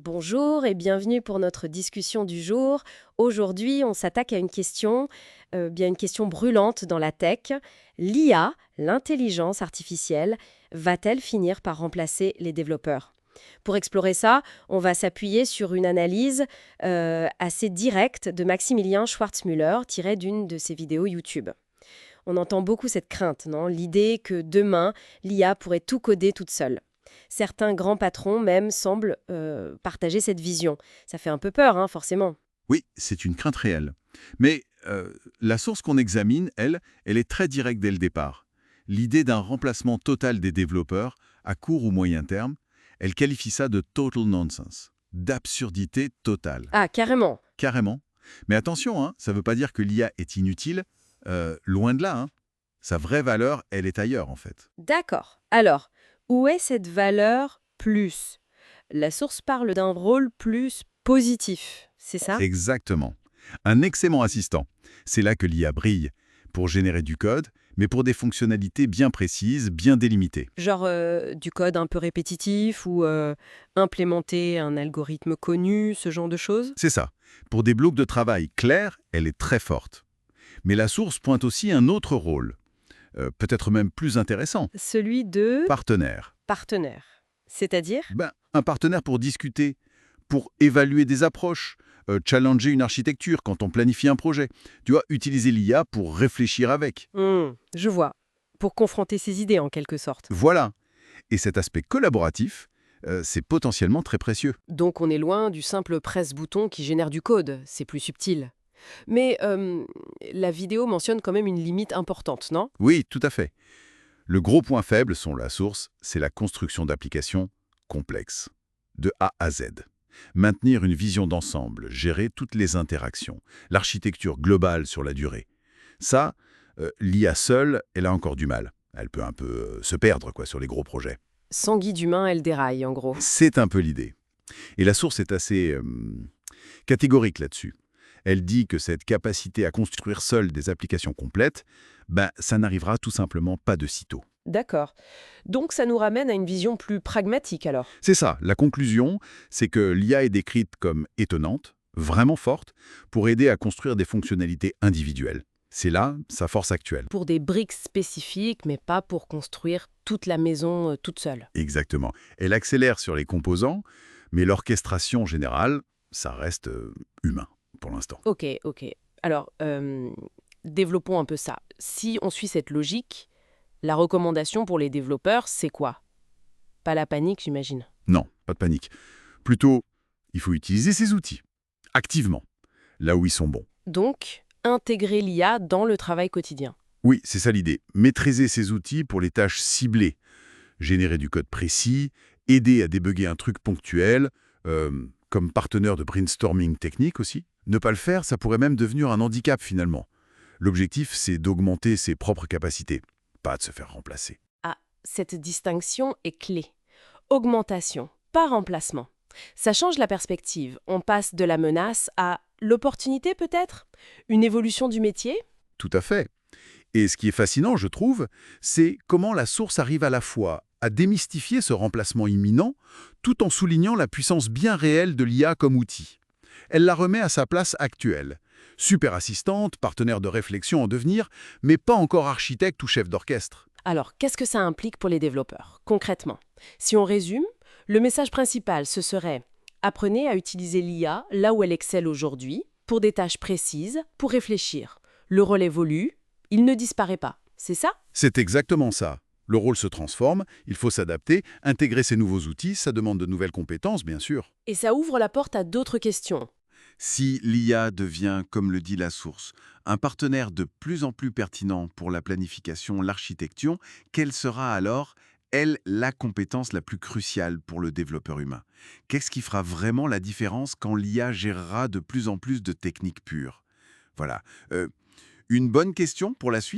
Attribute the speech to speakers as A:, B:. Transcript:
A: Bonjour et bienvenue pour notre discussion du jour. Aujourd'hui, on s'attaque à une question, bien une question brûlante dans la tech. L'IA, l'intelligence artificielle, va-t-elle finir par remplacer les développeurs? Pour explorer ça, on va s'appuyer sur une analyse assez directe de Maximilien Schwarzmüller, tirée d'une de ses vidéos YouTube. On entend beaucoup cette crainte, non? L'idée que demain, l'IA pourrait tout coder toute seule. Certains grands patrons même semblent partager cette vision. Ça fait un peu peur, hein, forcément.
B: Oui, c'est une crainte réelle. Mais la source qu'on examine, elle est très directe dès le départ. L'idée d'un remplacement total des développeurs, à court ou moyen terme, elle qualifie ça de total nonsense, d'absurdité totale.
A: Ah, carrément.
B: Carrément. Mais attention, hein, ça ne veut pas dire que l'IA est inutile, loin de là. Hein. Sa vraie valeur, elle est ailleurs en fait.
A: D'accord. Alors, où est cette valeur plus? La source parle d'un rôle plus positif, c'est ça?
B: Exactement. Un excellent assistant. C'est là que l'IA brille, pour générer du code, mais pour des fonctionnalités bien précises, bien délimitées.
A: Genre du code un peu répétitif ou implémenter un algorithme connu, ce genre de choses?
B: C'est ça. Pour des blocs de travail clairs, elle est très forte. Mais la source pointe aussi un autre rôle, peut-être même plus intéressant.
A: Celui de
B: Partenaire.
A: partenaire. C'est-à-dire?
B: Un partenaire pour discuter, pour évaluer des approches, challenger une architecture quand on planifie un projet. Tu vois, utiliser l'IA pour réfléchir avec.
A: Je vois. Pour confronter ses idées en quelque sorte.
B: Voilà. Et cet aspect collaboratif, c'est potentiellement très précieux.
A: Donc on est loin du simple presse-bouton qui génère du code, c'est plus subtil. Mais la vidéo mentionne quand même une limite importante, non?
B: Oui, tout à fait. Le gros point faible, selon la source, c'est la construction d'applications complexes, de A à Z. Maintenir une vision d'ensemble, gérer toutes les interactions, l'architecture globale sur la durée. Ça, l'IA seule, elle a encore du mal. Elle peut un peu se perdre sur les gros projets.
A: Sans guide humain, elle déraille, en gros.
B: C'est un peu l'idée. Et la source est assez catégorique là-dessus. Elle dit que cette capacité à construire seule des applications complètes, ça n'arrivera tout simplement pas de sitôt.
A: D'accord. Donc ça nous ramène à une vision plus pragmatique alors.
B: C'est ça, la conclusion, c'est que l'IA est décrite comme étonnante, vraiment forte, pour aider à construire des fonctionnalités individuelles. C'est là sa force actuelle.
A: Pour des briques spécifiques, mais pas pour construire toute la maison toute seule.
B: Exactement. Elle accélère sur les composants, mais l'orchestration générale, ça reste humain pour l'instant.
A: Ok, ok. Alors, développons un peu ça. Si on suit cette logique, la recommandation pour les développeurs, c'est quoi? Pas la panique, j'imagine.
B: Non, pas de panique. Plutôt, il faut utiliser ces outils, activement, là où ils sont bons.
A: Donc, intégrer l'IA dans le travail quotidien.
B: Oui, c'est ça l'idée. Maîtriser ces outils pour les tâches ciblées. Générer du code précis, aider à débugger un truc ponctuel, comme partenaire de brainstorming technique aussi. Ne pas le faire, ça pourrait même devenir un handicap finalement. L'objectif, c'est d'augmenter ses propres capacités, pas de se faire remplacer.
A: Ah, cette distinction est clé. Augmentation, pas remplacement. Ça change la perspective. On passe de la menace à l'opportunité peut-être? Une évolution du métier?
B: Tout à fait. Et ce qui est fascinant, je trouve, c'est comment la source arrive à la fois à démystifier ce remplacement imminent, tout en soulignant la puissance bien réelle de l'IA comme outil. Elle la remet à sa place actuelle. Super assistante, partenaire de réflexion en devenir, mais pas encore architecte ou chef d'orchestre.
A: Alors, qu'est-ce que ça implique pour les développeurs, concrètement? Si on résume, le message principal, ce serait: apprenez à utiliser l'IA là où elle excelle aujourd'hui, pour des tâches précises, pour réfléchir. Le rôle évolue, il ne disparaît pas. C'est ça?
B: C'est exactement ça. Le rôle se transforme, il faut s'adapter, intégrer ces nouveaux outils, ça demande de nouvelles compétences, bien sûr.
A: Et ça ouvre la porte à d'autres questions.
B: Si l'IA devient, comme le dit la source, un partenaire de plus en plus pertinent pour la planification, l'architecture, quelle sera alors, elle, la compétence la plus cruciale pour le développeur humain? Qu'est-ce qui fera vraiment la différence quand l'IA gérera de plus en plus de techniques pures? Voilà. Une bonne question pour la suite.